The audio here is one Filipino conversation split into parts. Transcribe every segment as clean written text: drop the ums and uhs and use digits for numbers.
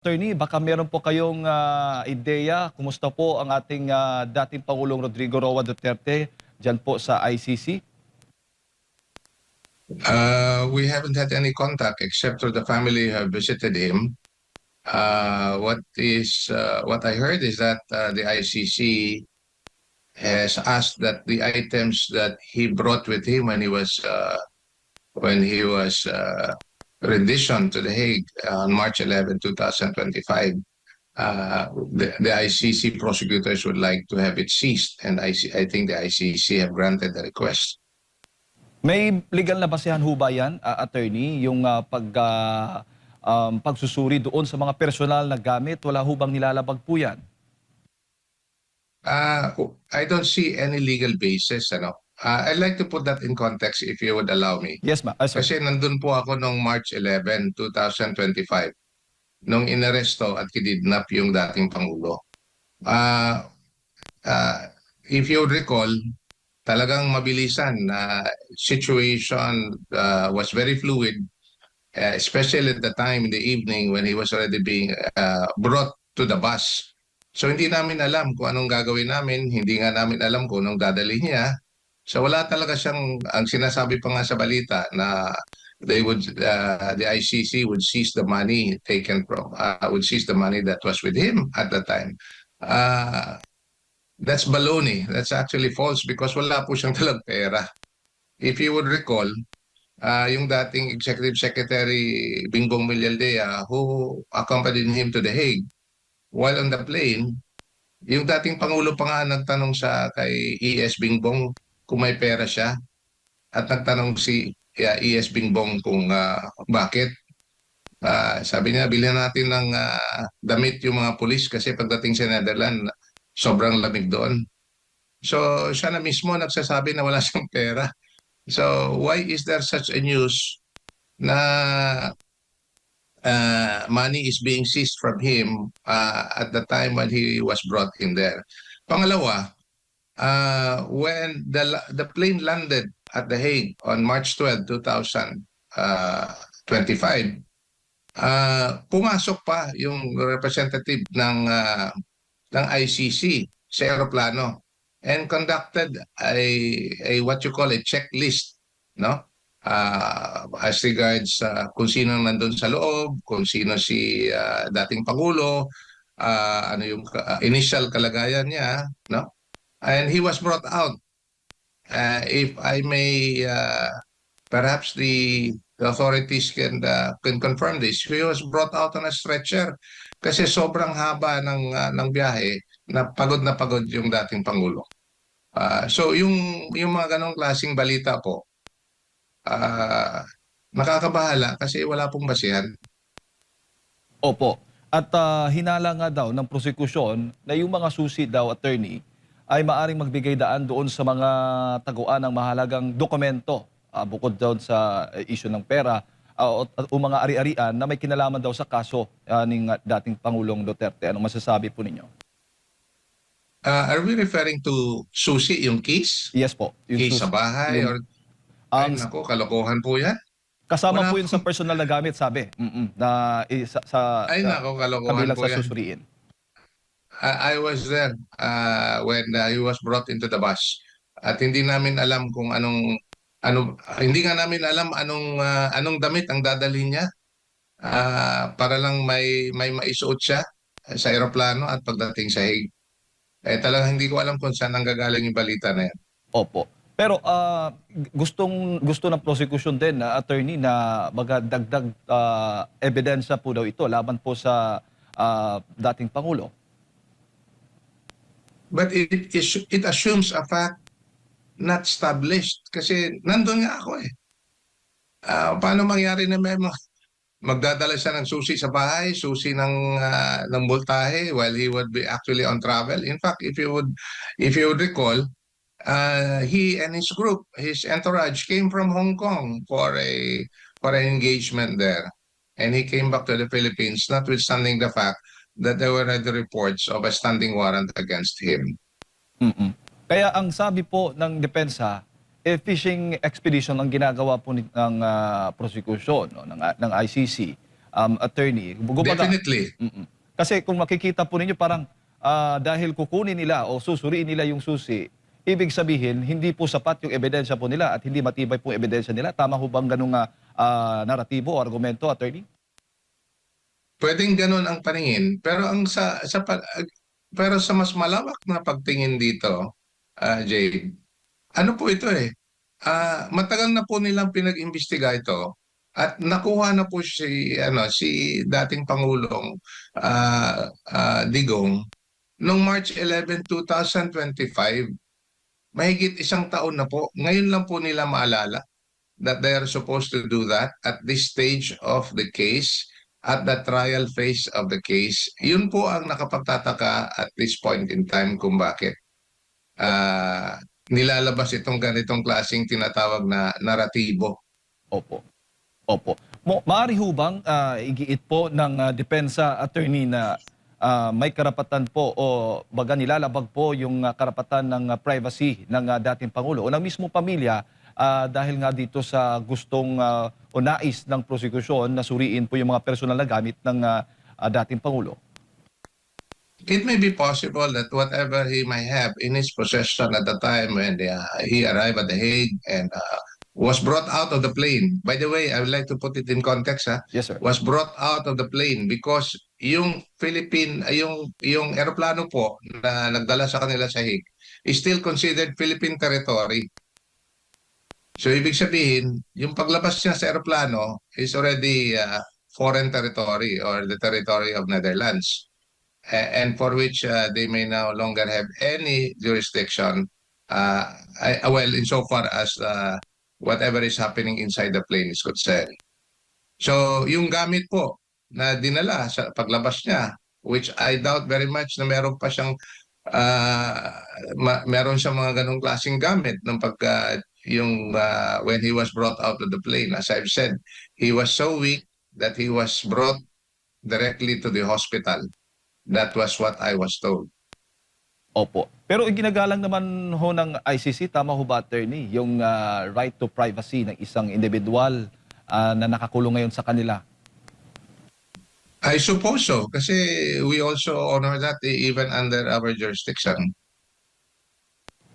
Attorney, baka meron po kayong ideya, kumusta po ang ating dating Pangulong Rodrigo Roa Duterte dyan po sa ICC? We haven't had any contact except for the family who have visited him. What I heard is that the ICC has asked that the items that he brought with him when he was renditioned to the Hague on March 11, 2025. The ICC prosecutors would like to have it seized, and I think the ICC have granted the request. May legal na basehan ho ba yan, attorney, yung pagsusuri doon sa mga personal na gamit? Wala ho bang nilalabag po yan? I don't see any legal basis. I'd like to put that in context if you would allow me. Yes, sir. Kasi nandun po ako noong March 11, 2025, nung inaresto at kidnap yung dating Pangulo. Uh, uh, if you would recall, talagang mabilisan na situation was very fluid, especially at the time in the evening when he was already being brought to the bus. So hindi namin alam kung anong gagawin namin, hindi nga namin alam kung anong dadalhin niya. So wala talaga siyang, ang sinasabi pa nga sa balita na the ICC would seize the money would seize the money that was with him at the time. That's baloney. That's actually false because wala po siyang talang pera. If you would recall, yung dating Executive Secretary Bingbong Villaldea who accompanied him to The Hague, while on the plane, yung dating Pangulo pa nga nagtanong kay E.S. Bingbong kung may pera siya at nagtanong si E.S. Bingbong kung bakit. Sabi niya, bilhin natin ng damit yung mga pulis kasi pagdating sa Netherlands, sobrang lamig doon. So siya na mismo nagsasabi na wala siyang pera. So why is there such a news na money is being seized from him at the time when he was brought in there? Pangalawa, when the plane landed at The Hague on March 12, 2025, pumasok pa yung representative ng ICC sa aeroplano and conducted a what you call a checklist, no? As regards kung sino nandun sa loob, kung sino si dating Pangulo, ano yung initial kalagayan niya, no? And he was brought out. If I may, perhaps the authorities can confirm this. He was brought out on a stretcher kasi sobrang haba ng biyahe na pagod yung dating Pangulo. So yung mga ganong klaseng balita po, nakakabahala kasi wala pong basihan. Opo. At hinala nga daw ng prosekusyon na yung mga susi daw, attorney, ay maaring magbigay daan doon sa mga taguan ng mahalagang dokumento bukod doon sa issue ng pera o mga ari-arian na may kinalaman daw sa kaso ng dating Pangulong Duterte. Anong masasabi po ninyo? Are we referring to susi, yung keys? Yes po. Keys sa bahay? Ay, naku, kalokohan po yan. Kasama Wala po yun sa personal na gamit, sabi. Na Ay, naku, kalokohan kabilang po sa yan. susuriin. I was there when he was brought into the bus. At hindi namin alam kung hindi nga namin alam anong damit ang dadalhin niya para lang may maisuot siya sa eroplano at pagdating sa Hague. Talagang hindi ko alam kung saan nanggagaling yung balita na yan. Opo. Pero gusto ng prosecution din na attorney na magdagdag ebidensya po daw ito laban po sa dating Pangulo. But it assumes a fact not established kasi nandun nga ako eh. Paano mangyari na may magdadala siya ng susi sa bahay, susi ng multahe while he would be actually on travel? In fact, if you would recall, he and his group, his entourage, came from Hong Kong for an engagement there, and he came back to the Philippines, notwithstanding the fact that there were already reports of a standing warrant against him. Mm-mm. Kaya ang sabi po ng depensa, fishing expedition ang ginagawa po ng prosecution, no, ng ICC. attorney. Kumbaga, Definitely. mm. Kasi kung makikita po ninyo parang dahil kukunin nila o susuriin nila yung susi, ibig sabihin hindi po sapat yung ebidensya po nila at hindi matibay po yung ebidensya nila. Tama ho bang ganung naratibo o argumento, attorney? Pwedeng ganun ang paningin, pero pero sa mas malawak na pagtingin dito, Jade, ano po ito eh? Matagal na po nilang pinag-imbestiga ito at nakuha na po si dating Pangulong Digong noong March 11, 2025. Mahigit isang taon na po. Ngayon lang po nila maalala that they are supposed to do that at this stage of the case, at the trial phase of the case. Yun po ang nakapagtataka at this point in time kung bakit nilalabas itong ganitong klaseng tinatawag na naratibo. Opo. Opo. Maaari ho bang igiit po ng depensa attorney na may karapatan po o baga nilalabag po yung karapatan ng privacy ng dating Pangulo o ng mismo pamilya dahil nga dito sa gustong o nais ng prosekusyon na suriin po yung mga personal na gamit ng dating Pangulo? It may be possible that whatever he might have in his possession at the time when he arrived at The Hague and was brought out of the plane. By the way, I would like to put it in context. Yes, sir. Was brought out of the plane because yung yung eroplano po na nagdala sa kanila sa Hague is still considered Philippine territory. So ibig sabihin, yung paglabas niya sa eroplano is already foreign territory or the territory of Netherlands. And for which they may no longer have any jurisdiction, well, insofar as whatever is happening inside the plane is concerned. So, yung gamit po na dinala sa paglabas niya, which I doubt very much na meron pa siyang meron siyang mga ganong klaseng gamit ng when he was brought out of the plane. As I've said, he was so weak that he was brought directly to the hospital. That was what I was told. Opo. Pero iginagalang naman ho ng ICC, tama ho ba, attorney, yung right to privacy ng isang individual na nakakulong ngayon sa kanila? I suppose so, kasi we also honor that even under our jurisdiction.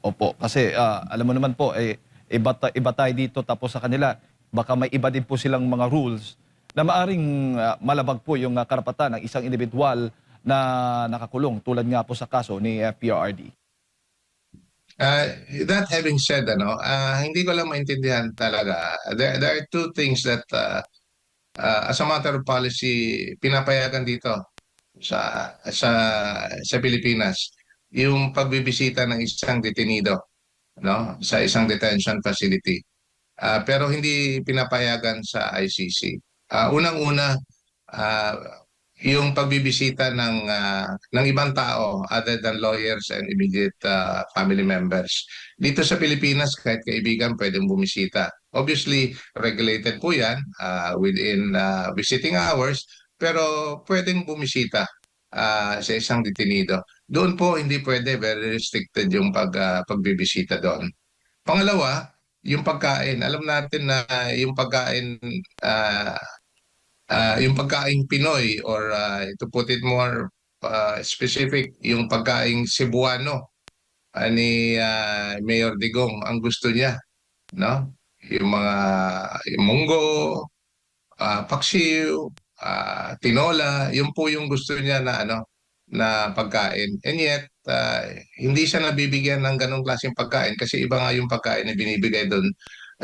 Opo, kasi alam mo naman po, iba tayo dito tapos sa kanila, baka may iba din po silang mga rules na maaring malabag po yung karapatan ng isang individual na nakakulong tulad nga po sa kaso ni PRRD. That having said, hindi ko lang maintindihan talaga. There are two things that as a matter of policy, pinapayagan dito sa Pilipinas. Yung pagbibisita ng isang detenido, no, sa isang detention facility. Pero hindi pinapayagan sa ICC. Unang-una, uh, yung pagbibisita ng ibang tao other than lawyers and immediate family members. Dito sa Pilipinas, kahit kaibigan pwedeng bumisita. Obviously, regulated po yan within visiting hours, pero pwedeng bumisita sa isang detenido. Doon po hindi pwede, very restricted yung pagbibisita doon. Pangalawa, yung pagkain. Alam natin na yung pagkaing Pinoy or to put it more specific, yung pagkaing Cebuano ni Mayor Digong, ang gusto niya, no? Yung munggo, paksiw, tinola, yun po yung gusto niya na pagkain. And yet, hindi siya nabibigyan ng ganong klaseng pagkain kasi iba nga yung pagkain na binibigay doon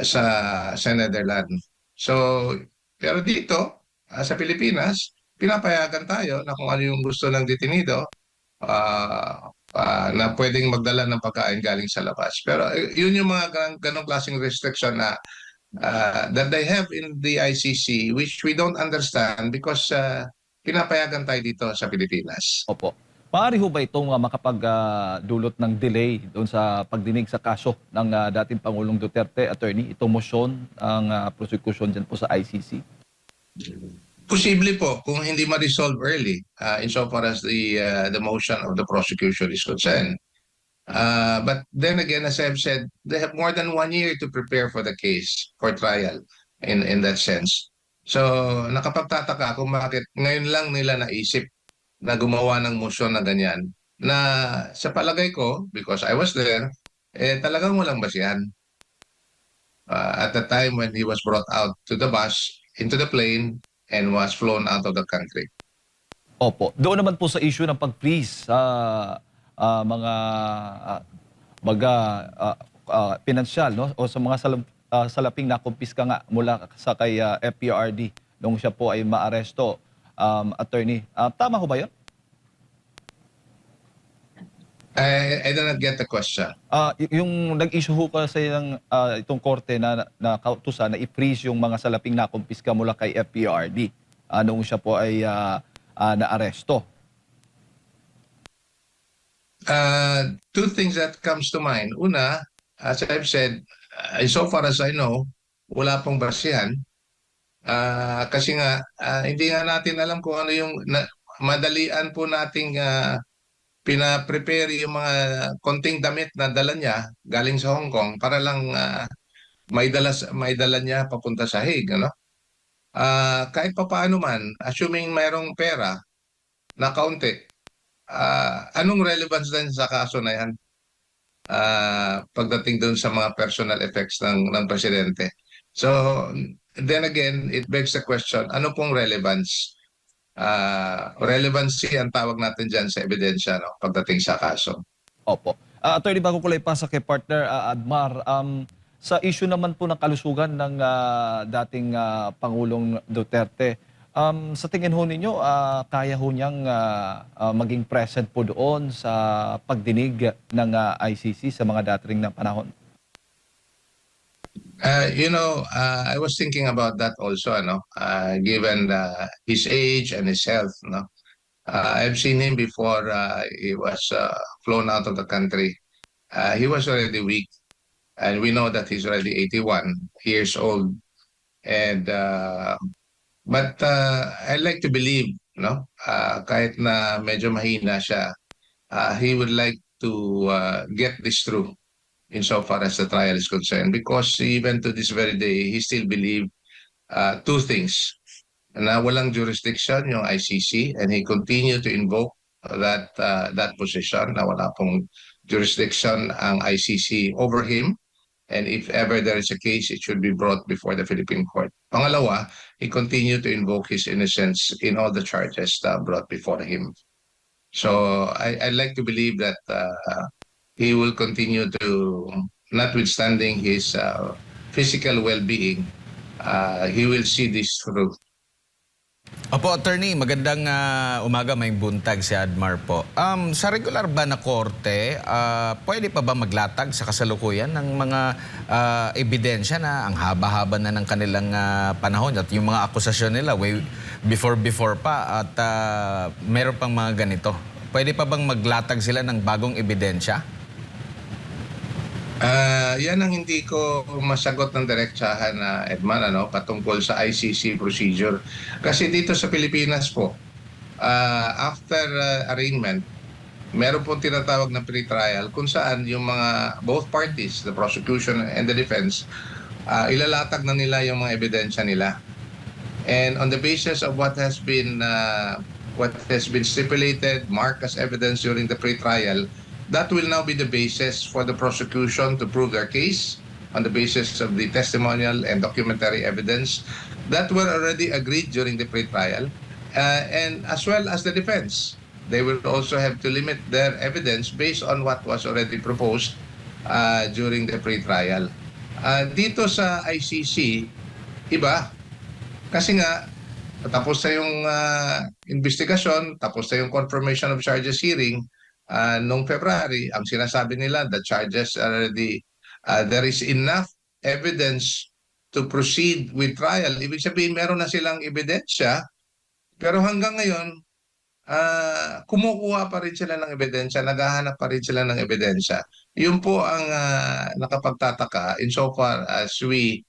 sa Netherlands. So, pero dito, sa Pilipinas, pinapayagan tayo na kung ano yung gusto ng detenido, na pwedeng magdala ng pagkain galing sa labas. Pero yun yung mga ganong klaseng restriction na that they have in the ICC, which we don't understand because pinapayagan tayo dito sa Pilipinas. Opo. Maaari ho ba itong makapagdulot ng delay doon sa pagdinig sa kaso ng dating Pangulong Duterte, attorney, itong motion ang prosecution dyan po sa ICC? Posible po kung hindi ma-resolve early insofar as the motion of the prosecution is concerned. But then again, as I've said, they have more than 1 year to prepare for the case, for trial, in that sense. So, nakapagtataka kung bakit ngayon lang nila naisip na gumawa ng motion na ganyan. Na sa palagay ko, because I was there, talagang walang basihan. At the time when he was brought out to the bus, into the plane, and was flown out of the country. Opo. Doon naman po sa issue ng pag-freeze sa mga ah, baga pinansyal, no, o sa mga salaping na kumpiska nga mula sa kay FPRD nung siya po ay maaresto, attorney. Tama ho ba 'yon? I did not get the question. Yung nag-issue ho kasi ng itong korte na kautusan na i-freeze yung mga salaping na kumpiska mula kay FPRD nung siya po ay naaresto. Two things that comes to mind. Una, as I've said, so far as I know, wala pong basihan. Kasi nga, hindi nga natin alam kung ano yung madalian po nating pina-prepare yung mga konting damit na dala niya galing sa Hong Kong para lang may dala niya papunta sa Hague, ano? Kahit papaano man, assuming mayroong pera na kaunti, anong relevance din sa kaso na yan? Pagdating doon sa mga personal effects ng presidente. So, then again, it begs the question, ano pong relevance? Relevancy ang tawag natin dyan sa ebidensya, no, pagdating sa kaso. Opo. Attorney, bago ko lang ipasa kay partner Admar, sa issue naman po ng kalusugan ng dating Pangulong Duterte, sa tingin ho ninyo, kaya ho niyang maging present po doon sa pagdinig ng ICC sa mga darating na panahon? I was thinking about that also, ano, given his age and his health, no. I've seen him before he was flown out of the country. He was already weak, and we know that he's already 81 years old. And but I like to believe, no, kahit na medyo mahina siya, he would like to get this through insofar as the trial is concerned, because even to this very day, he still believe two things: na walang jurisdiction yung ICC, and he continued to invoke that position na wala pong jurisdiction ang ICC over him, and if ever there is a case, it should be brought before the Philippine court. Pangalawa, he continued to invoke his innocence in all the charges brought before him. So I like to believe that he will continue to, notwithstanding his physical well-being, he will see this through. Opo, attorney, magandang umaga, may buntag si Admar po. Sa regular ba na korte, pwede pa ba maglatag sa kasalukuyan ng mga ebidensya na ang haba-haba na ng kanilang panahon at yung mga akusasyon nila way before pa at meron pang mga ganito? Pwede pa bang maglatag sila ng bagong ebidensya? Yan ang hindi ko masagot ng diretsahan na Edman, ano, patungkol sa ICC procedure. Kasi dito sa Pilipinas po, after arraignment, meron pong tinatawag na pre-trial kung saan yung mga both parties, the prosecution and the defense, ilalatag na nila yung mga ebidensya nila. And on the basis of what has been stipulated, marked as evidence during the pre-trial, that will now be the basis for the prosecution to prove their case on the basis of the testimonial and documentary evidence that were already agreed during the pre-trial, and as well as the defense. They will also have to limit their evidence based on what was already proposed during the pre-trial. Dito sa ICC, iba. Kasi nga, tapos na yung investigasyon, tapos na yung confirmation of charges hearing, noong February, ang sinasabi nila, the charges are already, there is enough evidence to proceed with trial. Ibig sabihin, meron na silang ebidensya, pero hanggang ngayon, kumukuha pa rin sila ng ebidensya, naghahanap pa rin sila ng ebidensya. Yun po ang nakapagtataka insofar as we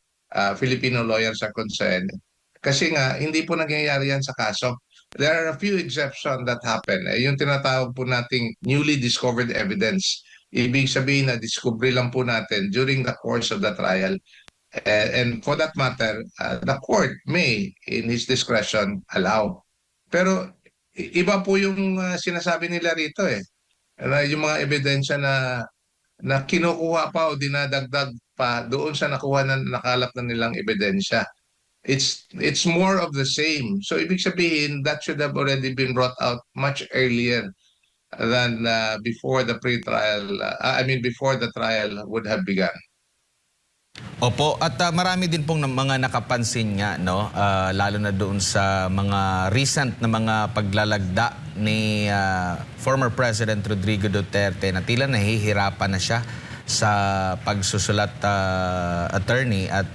Filipino lawyers are concerned. Kasi nga, hindi po nangyayari yan sa kaso. There are a few exceptions that happen. Yung tinatawag po nating newly discovered evidence. Ibig sabihin na discovery lang po natin during the course of the trial. And for that matter, the court may, in his discretion, allow. Pero iba po yung sinasabi nila rito eh. Yung mga ebidensya na kinukuha pa o dinadagdag pa doon sa nakuha na nakalap na nilang ebidensya. It's more of the same. So ibig sabihin that should have already been brought out much earlier than before the pre-trial. Before the trial would have begun. Opo, at marami din pong mga nakapansin nga, no? Lalo na doon sa mga recent na mga paglalagda ni former President Rodrigo Duterte na tila nahihirapan na siya sa pagsusulat, attorney, at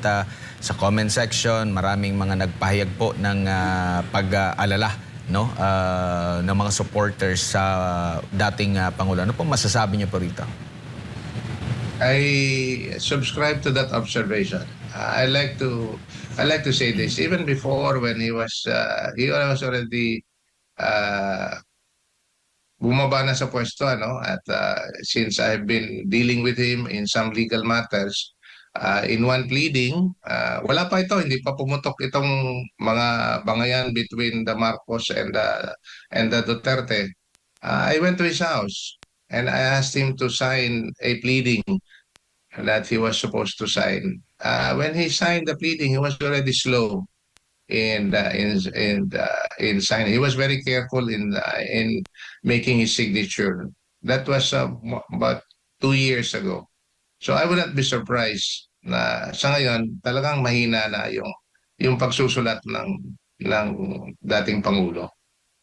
sa comment section maraming mga nagpahayag po ng pag-alala, no? Ng mga supporters sa dating Pangulo. Ano po masasabi niyo po rito? I subscribe to that observation. I like to say this even before when he was already bumaba na sa pwesto, ano, at since I've been dealing with him in some legal matters, in one pleading, wala pa ito, hindi pa pumutok itong mga bangayan between the Marcos and the Duterte. I went to his house and I asked him to sign a pleading that he was supposed to sign. When he signed the pleading, he was already slow in signing. He was very careful in making his signature. That was about 2 years ago. So I would not be surprised na sa ngayon talagang mahina na yung pagsusulat ng dating pangulo.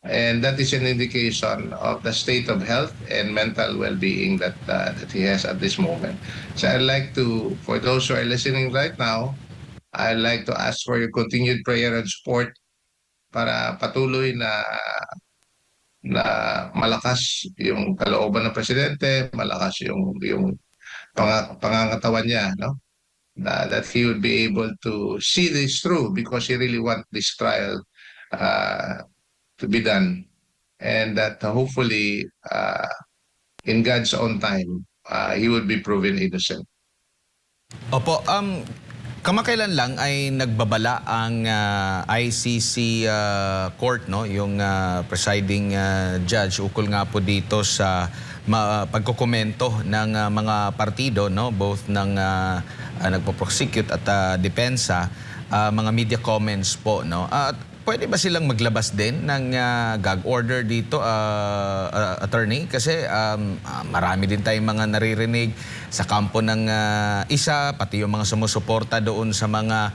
And that is an indication of the state of health and mental well-being that he has at this moment. So I'd like to, for those who are listening right now, I'd like to ask for your continued prayer and support para patuloy na malakas yung kalooban ng presidente, malakas yung pangangatawan niya, no? That he would be able to see this through because he really wants this trial to be done, and that hopefully in God's own time he would be proven innocent. Opo, kamakailan lang ay nagbabala ang ICC court, no, yung presiding judge ukol nga po dito sa pagkokomento ng mga partido, no, both ng nagpo-prosecute at depensa, mga media comments po, no. At pwede ba silang maglabas din ng gag order dito, attorney? Kasi marami din tayong mga naririnig sa kampo ng isa, pati yung mga sumusuporta doon sa mga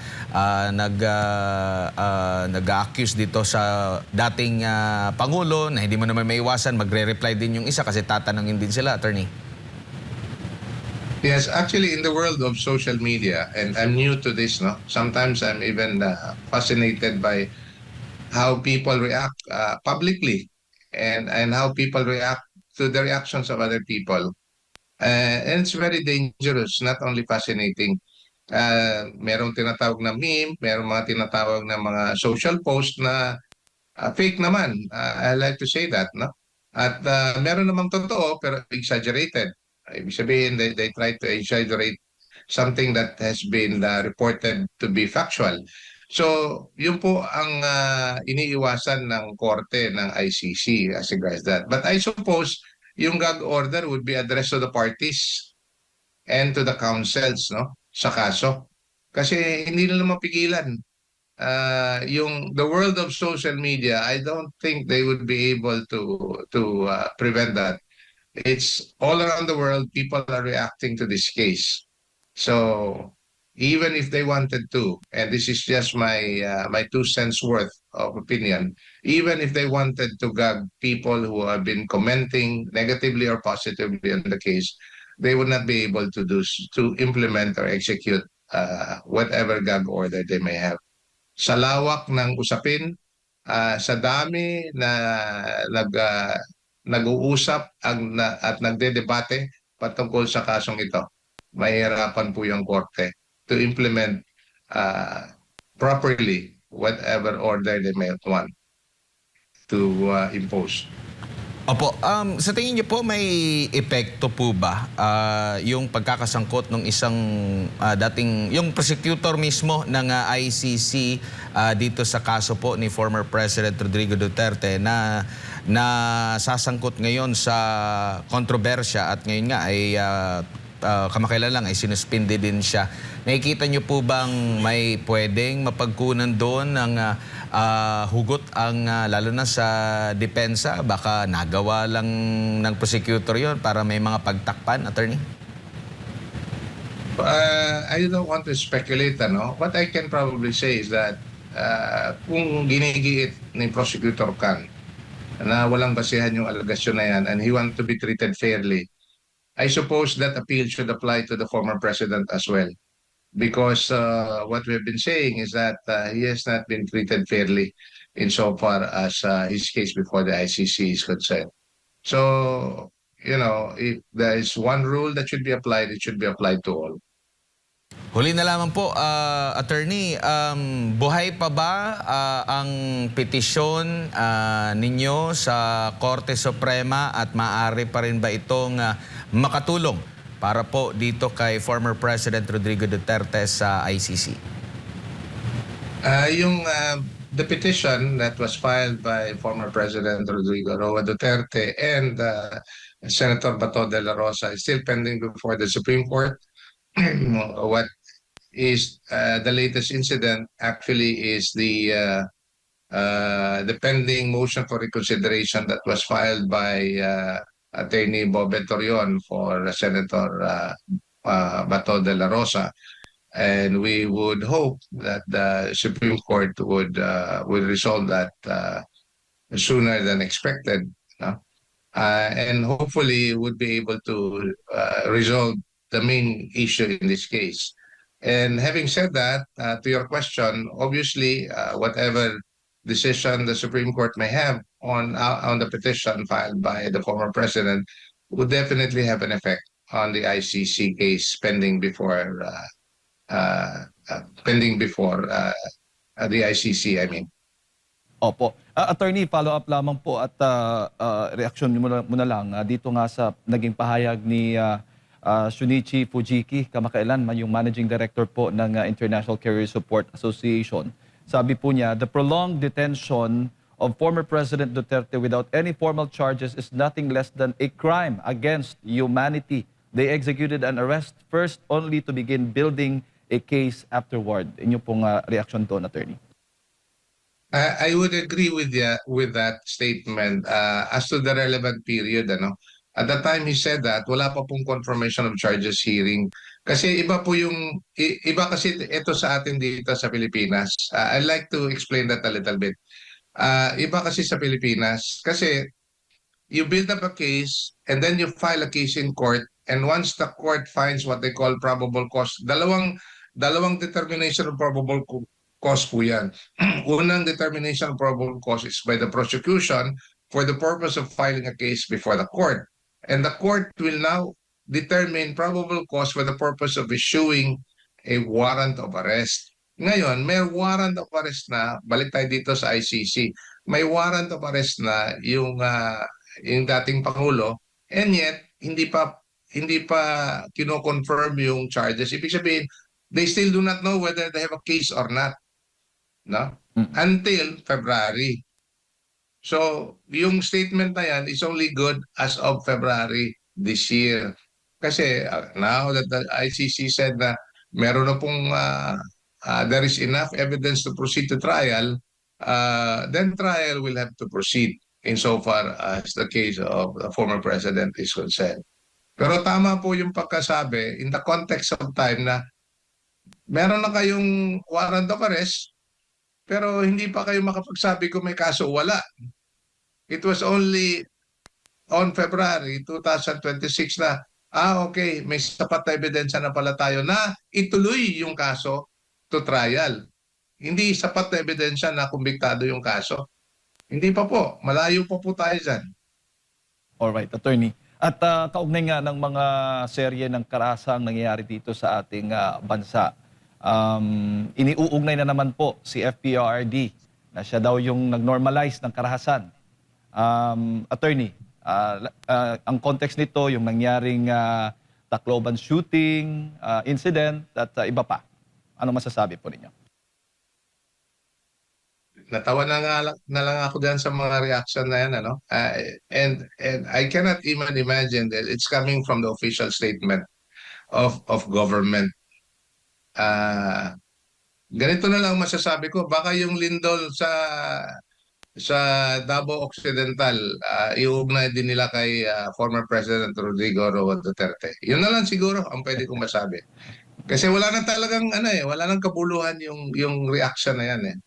nag-accuse dito sa dating Pangulo na hindi mo naman maiwasan, magre-reply din yung isa kasi tatanungin din sila, attorney. Yes, actually in the world of social media, and I'm new to this, no? Sometimes I'm even fascinated by how people react publicly and how people react to the reactions of other people. And it's very dangerous, not only fascinating. Merong tinatawag na meme, merong mga tinatawag na mga social post na fake naman. I like to say that, no? At meron namang totoo pero exaggerated. Ibig sabihin, they try to exaggerate something that has been reported to be factual. So, yun po ang iniiwasan ng korte ng ICC as regards that. But I suppose yung gag order would be addressed to the parties and to the counsels, no, sa kaso. Kasi hindi nila mapigilan. Yung the world of social media, I don't think they would be able to prevent that. It's all around the world, people are reacting to this case. So even if they wanted to, and this is just my 2 cents worth of opinion, even if they wanted to gag people who have been commenting negatively or positively on the case, they would not be able to implement or execute whatever gag order they may have. Sa lawak ng usapin, sa dami na nag-uusap at nagdedebate patungkol sa kasong ito, mahihirapan po yung korte to implement properly whatever order they may want to impose. Opo, sa tingin niyo po may epekto po ba yung pagkakasangkot ng isang dating, yung prosecutor mismo ng ICC dito sa kaso po ni former President Rodrigo Duterte na sasangkot ngayon sa kontrobersya at ngayon nga ay kamakailan lang ay sinuspindi din siya. Nakikita niyo po bang may pwedeng mapagkunan doon ng hugot ang lalo na sa depensa? Baka nagawa lang ng prosecutor yon para may mga pagtakpan, attorney? I don't want to speculate, ano? What I can probably say is that kung ginigiit ni Prosecutor Khan na walang basehan yung alegasyon na yan and he want to be treated fairly, I suppose that appeal should apply to the former president as well. Because what we've been saying is that he has not been treated fairly insofar as his case before the ICC is concerned. So, if there is one rule that should be applied, it should be applied to all. Huli na lamang po, attorney, buhay pa ba ang petisyon ninyo sa Korte Suprema at maaari pa rin ba itong makatulong para po dito kay former President Rodrigo Duterte sa ICC? The petition that was filed by former President Rodrigo Roa Duterte and Senator Bato de la Rosa is still pending before the Supreme Court. What is the latest incident actually is the pending motion for reconsideration that was filed by Attorney Bobe Torion for Senator Bato de la Rosa, and we would hope that the Supreme Court would resolve that sooner than expected, no? And hopefully would be able to resolve the main issue in this case. And having said that, to your question, obviously, whatever decision the Supreme Court may have on the petition filed by the former president would definitely have an effect on the ICC case pending before the ICC. I mean. Opo. Attorney, follow-up lamang po at reaksyon mo na lang dito nga sa naging pahayag ni Shunichi Fujiki, kamakailan, yung Managing Director po ng International Career Support Association. Sabi po niya, the prolonged detention of former President Duterte without any formal charges is nothing less than a crime against humanity. They executed an arrest first only to begin building a case afterward. Inyo pong reaksyon doon, attorney. I would agree with that statement as to the relevant period. Ano? At the time he said that, wala pa pong confirmation of charges hearing. Kasi iba kasi ito sa atin dito sa Pilipinas. I'd like to explain that a little bit. Iba kasi sa Pilipinas, kasi you build up a case and then you file a case in court, and once the court finds what they call probable cause, dalawang determination of probable cause po yan. Unang determination of probable cause is by the prosecution for the purpose of filing a case before the court. And the court will now determine probable cause for the purpose of issuing a warrant of arrest. Ngayon, may warrant of arrest na, balik tayo dito sa ICC, may warrant of arrest na yung dating Pangulo, and yet hindi pa kino-confirm yung charges. Ibig sabihin, they still do not know whether they have a case or not, no? Until February. So, yung statement na yan is only good as of February this year. Kasi now that the ICC said na meron na pong there is enough evidence to proceed to trial, then trial will have to proceed insofar as the case of the former president is concerned. Pero tama po yung pagkasabi in the context of time na meron na kayong warrant of arrest, pero hindi pa kayo makapagsabi kung may kaso o wala. It was only on February 2026 na, okay, may sapat na ebidensya na pala tayo na ituloy yung kaso to trial. Hindi sapat na ebidensya na kumbiktado yung kaso. Hindi pa po. Malayo pa po tayo dyan. Alright, attorney. At kaugnay nga ng mga serye ng karahasang nangyayari dito sa ating bansa, iniuugnay na naman po si FPRD na siya daw yung nag-normalize ng karahasan. Attorney, Ang context nito, yung nangyaring Tacloban shooting incident at iba pa. Ano masasabi po ninyo? Natawa na lang ako dyan sa mga reaction na yan, ano? And I cannot even imagine that it's coming from the official statement of government. Ganito na lang masasabi ko, baka yung lindol sa Davao Occidental, iugnay din nila kay former President Rodrigo Roa Duterte. Yun na lang siguro ang pwede kong masabi. Kasi wala na talagang wala nang kabuluhan yung reaction na yan eh.